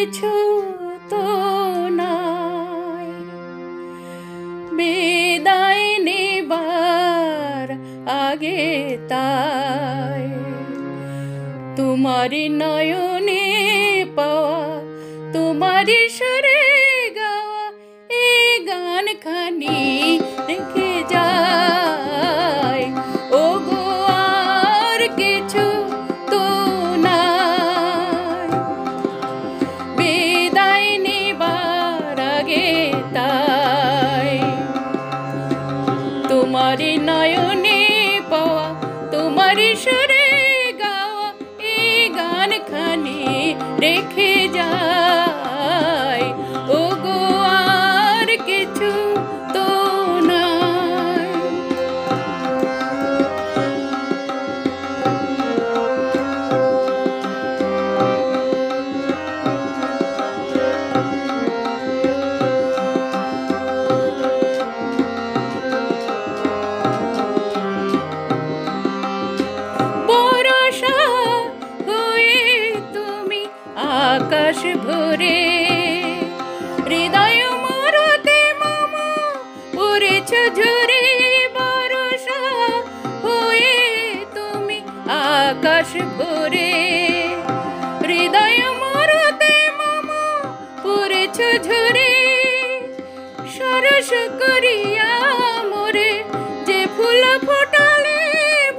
কিছু তো নাই। বিদায় নেবার আগে তাই তোমারি নয়নে পাওয়া, তোমারি সুরে গাওয়া এই গান খানি রেখে যায়। ও গো আর কিছু তো নাই। বিদায় নেবার আগে তাই তোমারি নয়নে পাওয়া, তোমারি সুরে গাওয়া এই গান খানি রেখে যায়। ও গো আর কিছু তো নাই। বরষা হয়ে তুমি আকাশ ভরে হৃদয় মরতে মামা পড়েছ ঝরে। বরষা হয়ে তুমি আকাশ ভরে হৃদয় মরতে মামা পড়েছ ঝরে। সরস করিয়া মোরে যে ফুল ফোটালে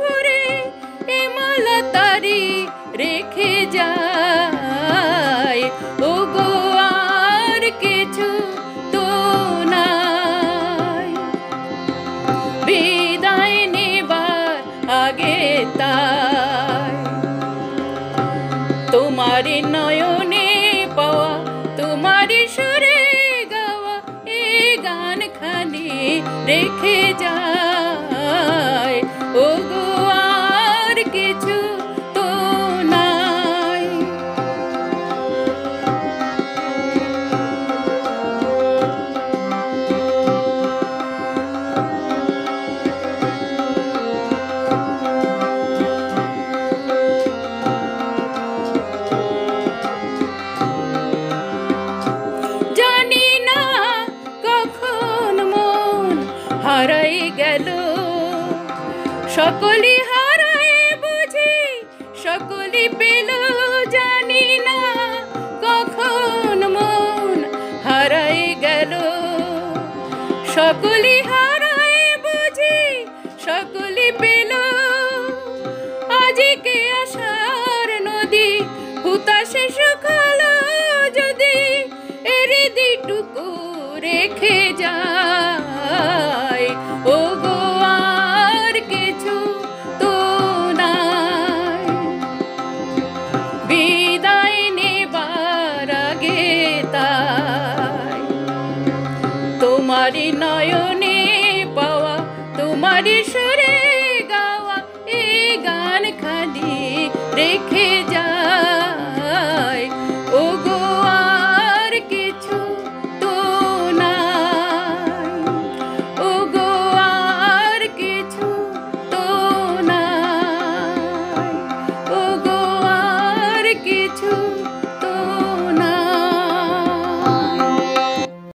ভরে এ মালা তারি রেখে যায়। ও গো আর কিছু তো নাই। বিদায় নেবার আগে তাই তোমারি নয়নে পাওয়া, তোমারি সুরে গাওয়া এই গান খানি রেখে যায়। ও গো আর কিছু তো নাই। জানি না কখন মন হারাই গেল, সকলি হারাই বুঝি সকলি পেল। জানি না কখন মন হারাই গেল, সকলি হারাই বুঝি সকলি পেল। আজিকে আশার নদী হুতাশে শুকালো যদি এর দিটুকু রেখে যায়। ও গো আর কিছু তো নাই। বিদায় নেবার আগে তাই তোমারি নয়নে পাওয়া, তোমারি সুরে গাওয়া এই গান খানি রেখে যায়।